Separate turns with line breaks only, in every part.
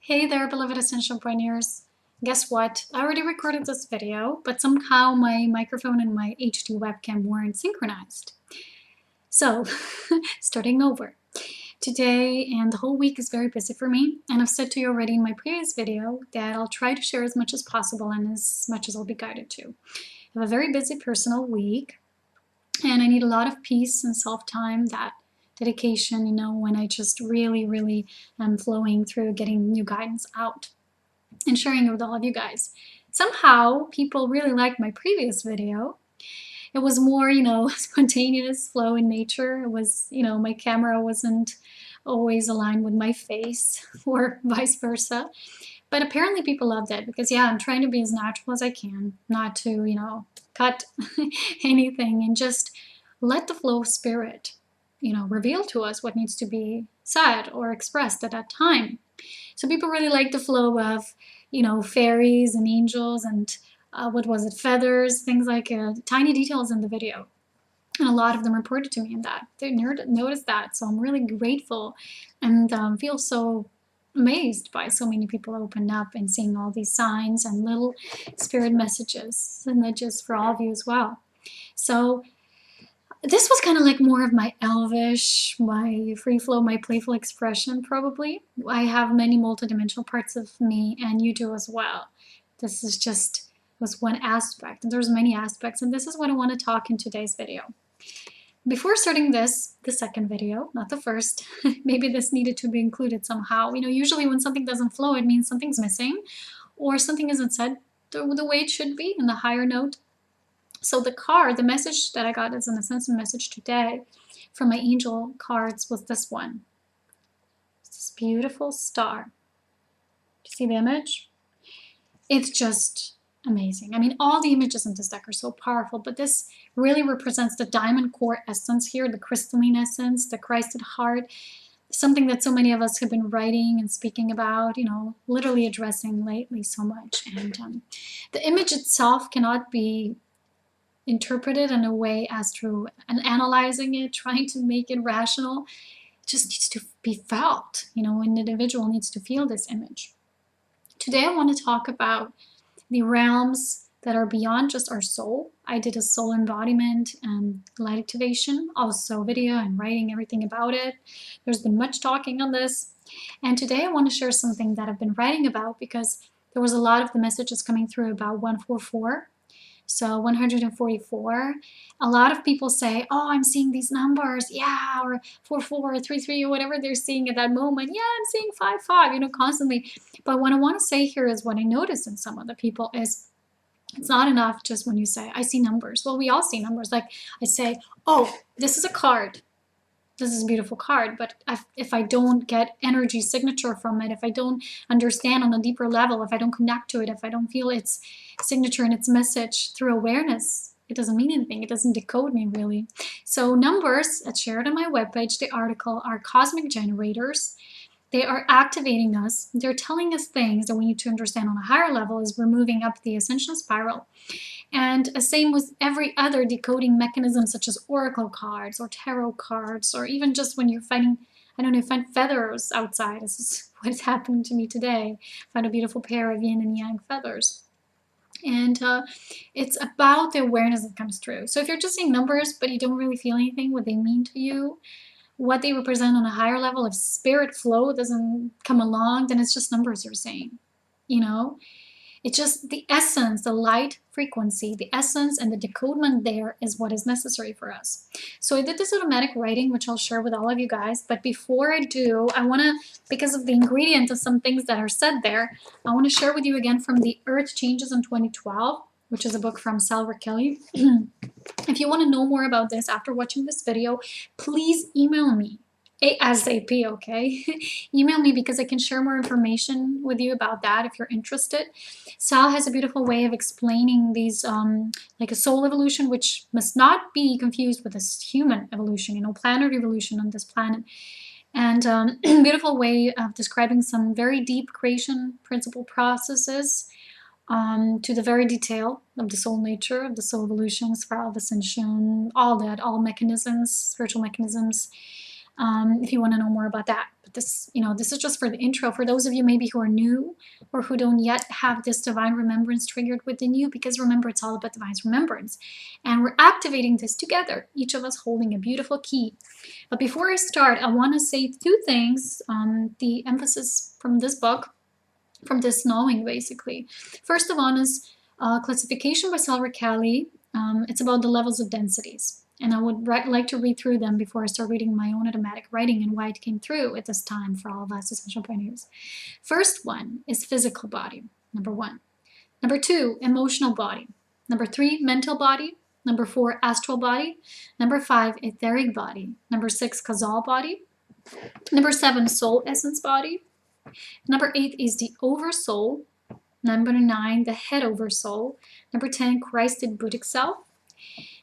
Hey there, beloved Ascension pioneers. Guess what? I already recorded this video, but somehow my microphone and my HD webcam weren't synchronized. So, starting over. Today and the whole week is very busy for me, and I've said to you already in my previous video that I'll try to share as much as possible and as much as I'll be guided to. I have a very busy personal week, and I need a lot of peace and self-time, that dedication, when I just really am flowing through getting new guidance out and sharing it with all of you guys. Somehow people really liked my previous video. It was more, spontaneous flow in nature. It was, my camera wasn't always aligned with my face or vice versa. But apparently people loved it because, yeah, I'm trying to be as natural as I can, not to, cut anything and just let the flow of spirit, reveal to us what needs to be said or expressed at that time. So people really like the flow of, fairies and angels and feathers, things like tiny details in the video. And a lot of them reported to me in that. They noticed that. So I'm really grateful and feel so amazed by so many people opened up and seeing all these signs and little spirit messages and nudges for all of you as well. So this was kind of like more of my elvish, my free flow, my playful expression probably. I have many multidimensional parts of me, and you do as well. This is just was one aspect, and there's many aspects, and this is what I want to talk in today's video. Before starting this, the second video, not the first, maybe this needed to be included somehow. Usually when something doesn't flow, it means something's missing or something isn't said the way it should be in the higher note. So the message that I got as an Ascension message today from my angel cards was this one. It's this beautiful star. Do you see the image? It's just amazing. I mean, all the images in this deck are so powerful, but this really represents the diamond core essence here, the crystalline essence, the Christ at heart, something that so many of us have been writing and speaking about, literally addressing lately so much. And the image itself cannot be interpreted in a way as through and analyzing it, trying to make it rational. It just needs to be felt, an individual needs to feel this image. Today I want to talk about the realms that are beyond just our soul. I did a soul embodiment and light activation, also video and writing everything about it. There's been much talking on this. And today I want to share something that I've been writing about because there was a lot of the messages coming through about 144. So 144, a lot of people say, oh, I'm seeing these numbers, yeah, or 44, 33, or whatever they're seeing at that moment. Yeah, I'm seeing 55, constantly. But what I want to say here is what I noticed in some of the people is it's not enough just when you say, I see numbers. Well, we all see numbers. Like I say, oh, this is a card. This is a beautiful card, but if I don't get energy signature from it, if I don't understand on a deeper level, if I don't connect to it, if I don't feel its signature and its message through awareness, it doesn't mean anything. It doesn't decode me really. So numbers, as shared on my webpage, the article, are cosmic generators. They are activating us. They're telling us things that we need to understand on a higher level as we're moving up the ascension spiral. And same with every other decoding mechanism, such as oracle cards or tarot cards, or even just when you're finding, I don't know, find feathers outside. This is what's happening to me today. Find a beautiful pair of yin and yang feathers. And it's about the awareness that comes through. So if you're just seeing numbers, but you don't really feel anything, what they mean to you, what they represent on a higher level, if spirit flow doesn't come along, then it's just numbers you're saying, It's just the essence, the light frequency, the essence and the decodement there is what is necessary for us. So I did this automatic writing, which I'll share with all of you guys. But before I do, I want to, because of the ingredient of some things that are said there, I want to share with you again from The Earth Changes in 2012, which is a book from Salva Kelly. If you want to know more about this after watching this video, please email me. ASAP, okay? Email me because I can share more information with you about that if you're interested. Sal has a beautiful way of explaining these, like a soul evolution, which must not be confused with a human evolution, planet evolution on this planet. And beautiful way of describing some very deep creation principle processes to the very detail of the soul nature, of the soul evolution, spiral of ascension, all that, all mechanisms, spiritual mechanisms. If you want to know more about that. But this, this is just for the intro for those of you maybe who are new or who don't yet have this divine remembrance triggered within you, because remember, it's all about divine remembrance. And we're activating this together, each of us holding a beautiful key. But before I start, I want to say two things on the emphasis from this book, from this knowing, basically. First of all is classification by Salvador Kelly. It's about the levels of densities. And I would like to read through them before I start reading my own automatic writing and why it came through at this time for all of us Ascension pioneers. First one is physical body, number 1. Number 2, emotional body. Number 3, mental body. Number 4, astral body. Number 5, etheric body. Number 6, causal body. Number 7, soul essence body. Number 8 is the Oversoul. Number 9, the head Oversoul. Number 10, Christed Buddhic self.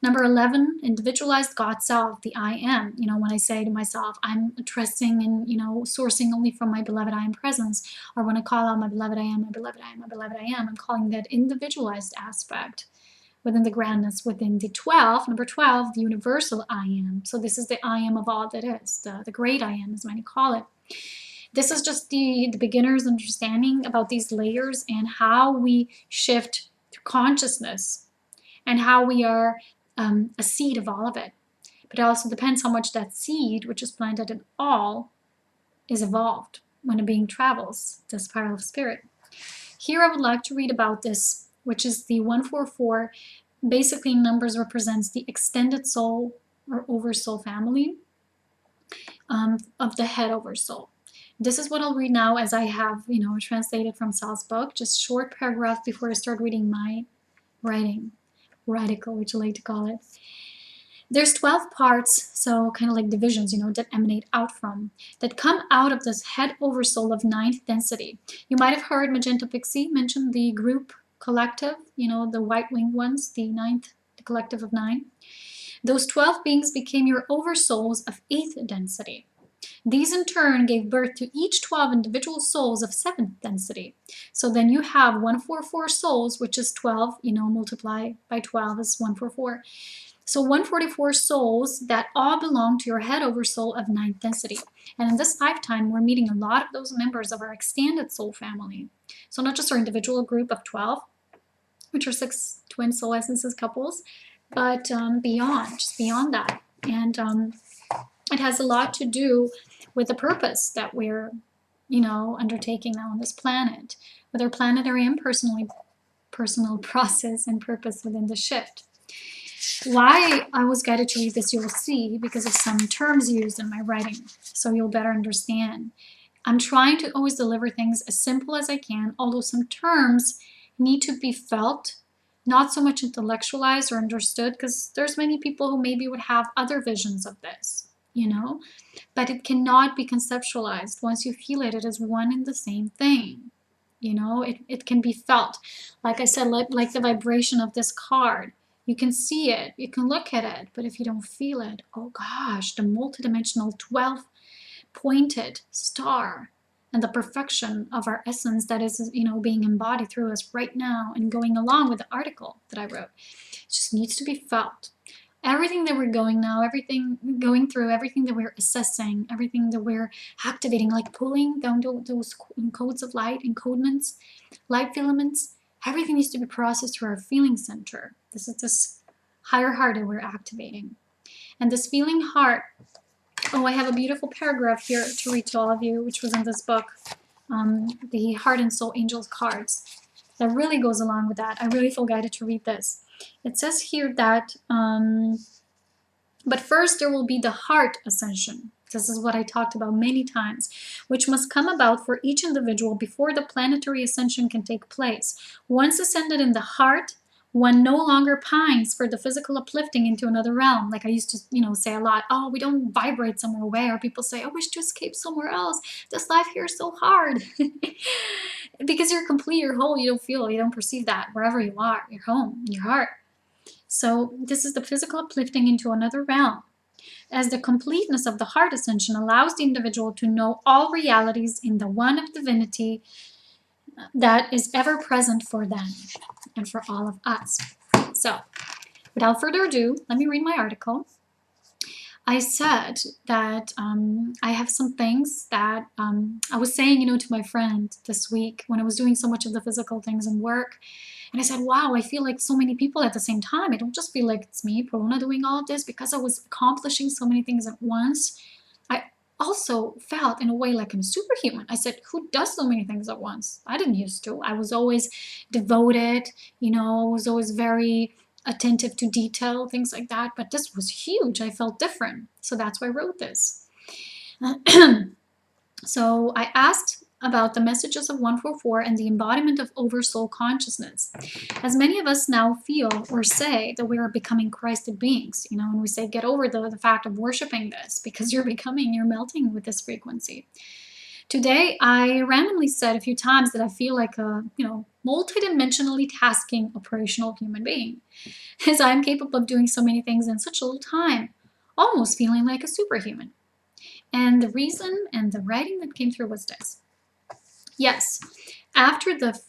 Number 11, individualized God self, the I am. When I say to myself, I'm trusting and, sourcing only from my beloved I am presence, or when I call out my beloved I am, my beloved I am, my beloved I am, I'm calling that individualized aspect within the grandness, within the 12, number 12, the universal I am. So this is the I am of all that is, the great I am, as many call it. This is just the beginner's understanding about these layers and how we shift through consciousness and how we are a seed of all of it. But it also depends how much that seed, which is planted in all, is evolved when a being travels the spiral of spirit. Here I would like to read about this, which is the 144. Basically, numbers represents the extended soul or oversoul family of the head oversoul. This is what I'll read now, as I have, translated from Sal's book, just short paragraph before I start reading my writing. Radical, which I like to call it. There's 12 parts, so kind of like divisions, that emanate out from, that come out of this head oversoul of 9th density. You might have heard Magenta Pixie mention the group collective, the white-winged ones, the collective of 9. Those 12 beings became your oversouls of 8th density. These in turn gave birth to each 12 individual souls of 7th density. So then you have 144 souls, which is 12, multiply by 12 is 144. So 144 souls that all belong to your head oversoul of 9th density. And in this lifetime, we're meeting a lot of those members of our extended soul family. So not just our individual group of 12, which are 6 twin soul essences couples, but beyond, just beyond that. And it has a lot to do with the purpose that we're, undertaking now on this planet, with our planetary and personal process and purpose within the shift. Why I was guided to read this, you will see, because of some terms used in my writing, so you'll better understand. I'm trying to always deliver things as simple as I can, although some terms need to be felt, not so much intellectualized or understood, because there's many people who maybe would have other visions of this. But it cannot be conceptualized. Once you feel it, it is one and the same thing. It can be felt. Like I said, like the vibration of this card. You can see it, you can look at it, but if you don't feel it, oh gosh, the multidimensional 12-pointed star and the perfection of our essence that is, being embodied through us right now and going along with the article that I wrote, just needs to be felt. Everything that we're going through, everything that we're assessing, everything that we're activating, like pulling down those codes of light, encodements, light filaments, everything needs to be processed through our feeling center. This is this higher heart that we're activating. And this feeling heart, I have a beautiful paragraph here to read to all of you, which was in this book, the Heart and Soul Angels cards, that really goes along with that. I really feel guided to read this. It says here that, but first there will be the heart ascension. This is what I talked about many times, which must come about for each individual before the planetary ascension can take place. Once ascended in the heart, one no longer pines for the physical uplifting into another realm. Like I used to, say a lot, we don't vibrate somewhere away, or people say, I wish to escape somewhere else. This life here is so hard. Because you're complete, you're whole, you don't feel, you don't perceive that wherever you are, your home, your heart. So this is the physical uplifting into another realm, as the completeness of the heart ascension allows the individual to know all realities in the one of divinity that is ever present for them and for all of us. So, without further ado, let me read my article. I said that I have some things that I was saying, to my friend this week when I was doing so much of the physical things and work. And I said, wow, I feel like so many people at the same time. I don't just feel like it's me, Polona, doing all of this because I was accomplishing so many things at once. I also felt in a way like I'm superhuman. I said, who does so many things at once? I didn't used to. I was always devoted, I was always very attentive to detail, things like that. But this was huge. I felt different. So that's why I wrote this. So I asked about the messages of 144 and the embodiment of Oversoul consciousness. As many of us now feel or say that we are becoming Christed beings, and we say, get over the fact of worshiping this because you're melting with this frequency. Today, I randomly said a few times that I feel like a, multidimensionally tasking operational human being, as I'm capable of doing so many things in such a little time, almost feeling like a superhuman. And the reason and the writing that came through was this. Yes, after the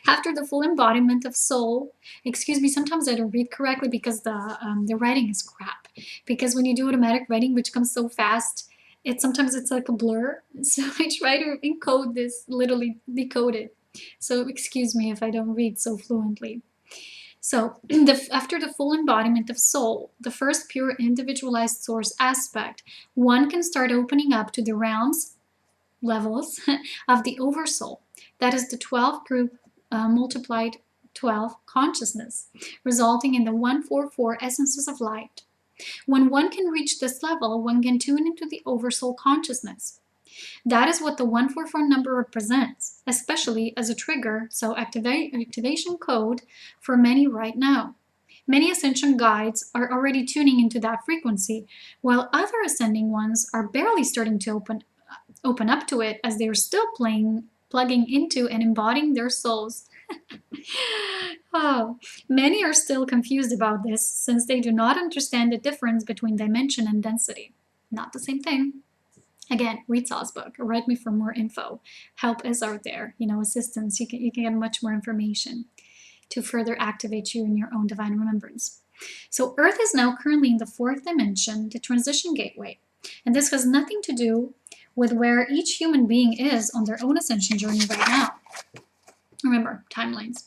after the full embodiment of soul, excuse me, sometimes I don't read correctly because the writing is crap. Because when you do automatic writing, which comes so fast, sometimes it's like a blur. So I try to encode this, literally decode it. So excuse me if I don't read so fluently. So after the full embodiment of soul, the first pure individualized source aspect, one can start opening up to the realms, levels of the Oversoul. That is the 12 group multiplied 12 consciousness, resulting in the 144 essences of light. When one can reach this level, one can tune into the Oversoul consciousness. That is what the 144 number represents, especially as a trigger, so activation code for many right now. Many Ascension guides are already tuning into that frequency, while other ascending ones are barely starting to open up to it as they're still plugging into and embodying their souls. Oh, many are still confused about this since they do not understand the difference between dimension and density. Not the same thing. Again, read Sal's book or write me for more info. Help is out there, assistance. You can get much more information to further activate you in your own divine remembrance. So Earth is now currently in the 4th dimension, the transition gateway. And this has nothing to do with where each human being is on their own ascension journey right now. Remember, timelines.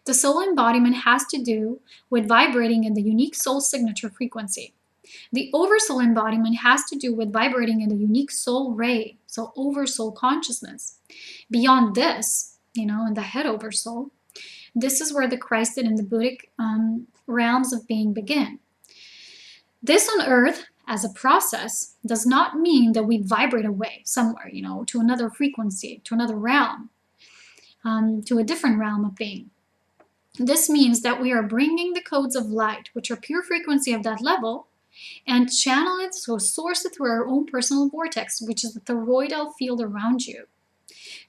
The soul embodiment has to do with vibrating in the unique soul signature frequency. The oversoul embodiment has to do with vibrating in the unique soul ray, so oversoul consciousness. Beyond this, in the head oversoul, this is where the Christed and the Buddhic realms of being begin. This on Earth, as a process, does not mean that we vibrate away somewhere, to another frequency, to another realm, to a different realm of being. This means that we are bringing the codes of light, which are pure frequency of that level, and channel it, so source it through our own personal vortex, which is the toroidal field around you,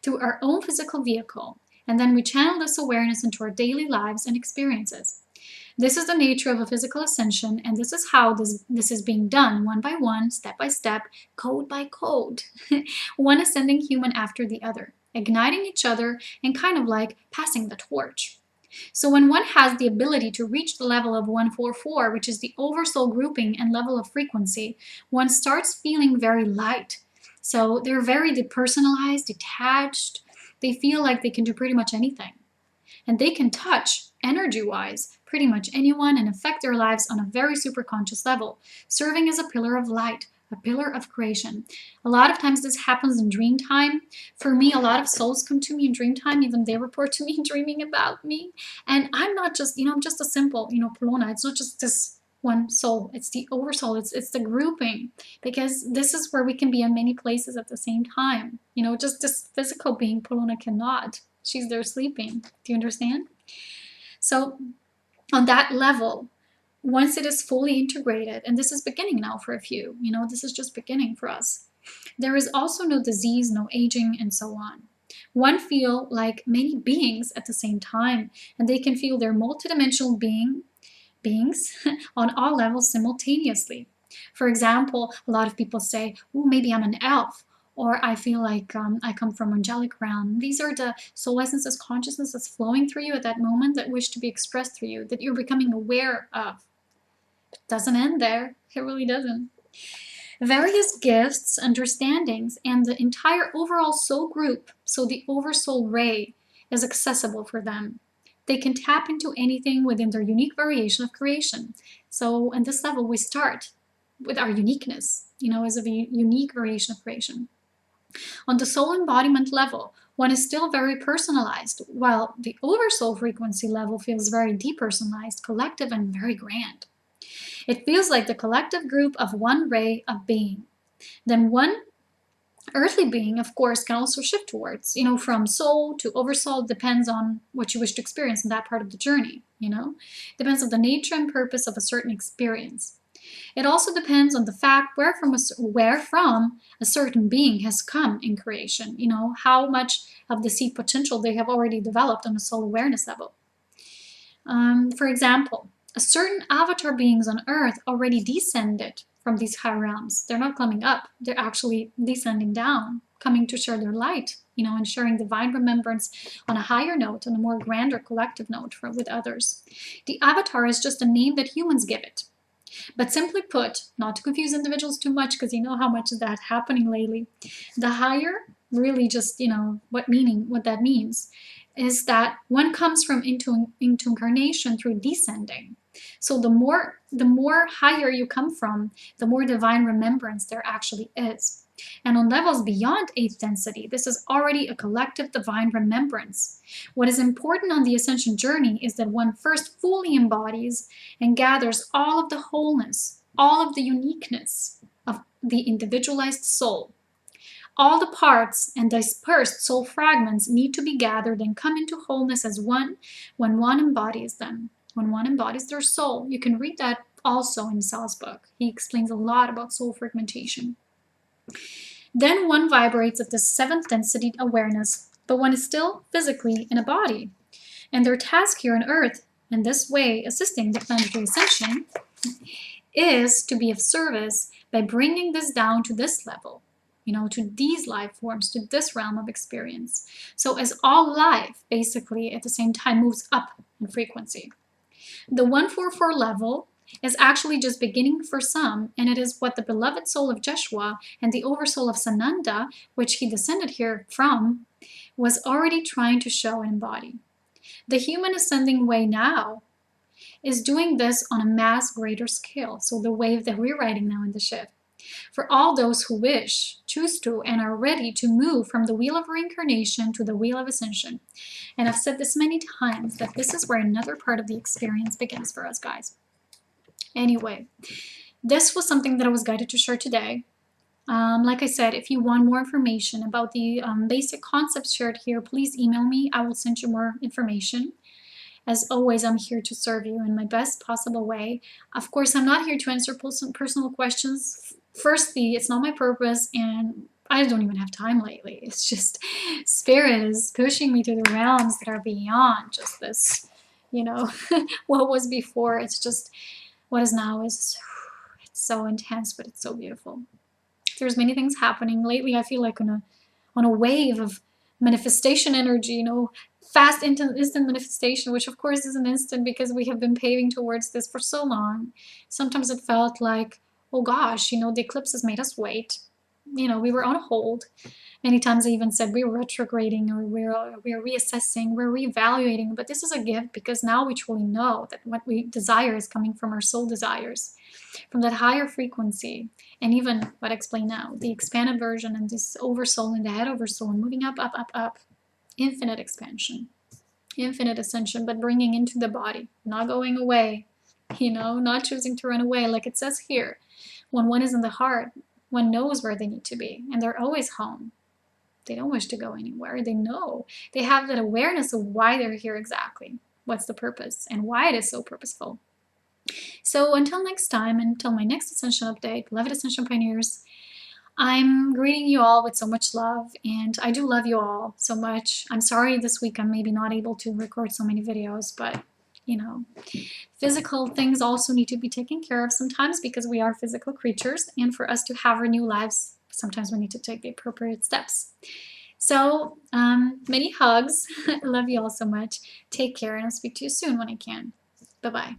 through our own physical vehicle, and then we channel this awareness into our daily lives and experiences. This is the nature of a physical ascension, and this is how this is being done, one by one, step by step, code by code, one ascending human after the other, igniting each other and kind of like passing the torch. So when one has the ability to reach the level of 144, which is the oversoul grouping and level of frequency, one starts feeling very light. So they're very depersonalized, detached. They feel like they can do pretty much anything. And they can touch, energy-wise, pretty much anyone and affect their lives on a very superconscious level, serving as a pillar of light, a pillar of creation. A lot of times this happens in dream time. For me, a lot of souls come to me in dream time, even they report to me dreaming about me. And I'm not just, I'm just a simple, Polona. It's not just this one soul. It's the oversoul. It's the grouping, because this is where we can be in many places at the same time. Just this physical being, Polona cannot. She's there sleeping. Do you understand? So on that level, once it is fully integrated, and this is beginning now for a few, this is just beginning for us. There is also no disease, no aging, and so on. One feel like many beings at the same time, and they can feel their multidimensional beings on all levels simultaneously. For example, a lot of people say, oh, maybe I'm an elf, or I feel like I come from angelic realm. These are the soul essences, consciousness that's flowing through you at that moment that wish to be expressed through you, that you're becoming aware of. It doesn't end there. It really doesn't. Various gifts, understandings, and the entire overall soul group, so the Oversoul ray, is accessible for them. They can tap into anything within their unique variation of creation. So in this level, we start with our uniqueness, as a unique variation of creation. On the soul embodiment level, one is still very personalized, while the Oversoul frequency level feels very depersonalized, collective, and very grand. It feels like the collective group of one ray of being. Then one earthly being, of course, can also shift towards, from soul to oversoul. Depends on what you wish to experience in that part of the journey, Depends on the nature and purpose of a certain experience. It also depends on the fact where from a certain being has come in creation, how much of the seed potential they have already developed on a soul awareness level. For example, a certain avatar beings on Earth already descended from these high realms. They're not coming up, they're actually descending down, coming to share their light, and sharing divine remembrance on a higher note, on a more grander collective note with others. The avatar is just a name that humans give it. But simply put, not to confuse individuals too much, because you know how much of that happening lately, the higher really just, what that means is that one comes from into incarnation through descending. So the more higher you come from, the more divine remembrance there actually is. And on levels beyond 8th density, this is already a collective divine remembrance. What is important on the ascension journey is that one first fully embodies and gathers all of the wholeness, all of the uniqueness of the individualized soul. All the parts and dispersed soul fragments need to be gathered and come into wholeness as one when one embodies them, when one embodies their soul. You can read that also in Sal's book. He explains a lot about soul fragmentation. Then one vibrates at the 7th density awareness, but one is still physically in a body. And their task here on Earth, in this way assisting the planetary ascension, is to be of service by bringing this down to this level, to these life forms, to this realm of experience. So as all life basically at the same time moves up in frequency. The 144 level is actually just beginning for some, and it is what the beloved soul of Jeshua and the oversoul of Sananda, which he descended here from, was already trying to show and embody. The human ascending way now is doing this on a mass greater scale, so the wave that we're riding now in the shift. For all those who wish, choose to, and are ready to move from the wheel of reincarnation to the wheel of ascension. And I've said this many times, that this is where another part of the experience begins for us guys. Anyway, this was something that I was guided to share today. Like I said, if you want more information about the basic concepts shared here, please email me. I will send you more information. As always, I'm here to serve you in my best possible way. Of course, I'm not here to answer personal questions. Firstly, it's not my purpose, and I don't even have time lately. It's just Spirit is pushing me to the realms that are beyond just this, what was before. It's just what is now it's so intense, but it's so beautiful. There's many things happening lately. I feel like on a wave of manifestation energy, fast instant manifestation, which of course isn't instant because we have been paving towards this for so long. Sometimes it felt like, oh gosh, the eclipses made us wait. We were on hold. Many times I even said we were retrograding, or we're reassessing, we're reevaluating. But this is a gift because now we truly know that what we desire is coming from our soul desires, from that higher frequency. And even what I explain now, the expanded version and this oversoul and the head oversoul, and moving up, up, up, up. Infinite expansion, infinite ascension, but bringing into the body, not going away, not choosing to run away. Like it says here, when one is in the heart, one knows where they need to be, and they're always home. They don't wish to go anywhere. They know. They have that awareness of why they're here exactly, what's the purpose, and why it is so purposeful. So until next time, until my next Ascension update, beloved Ascension Pioneers, I'm greeting you all with so much love, and I do love you all so much. I'm sorry this week I'm maybe not able to record so many videos, but physical things also need to be taken care of sometimes because we are physical creatures, and for us to have our new lives, sometimes we need to take the appropriate steps. So many hugs. I love you all so much. Take care, and I'll speak to you soon when I can. Bye-bye.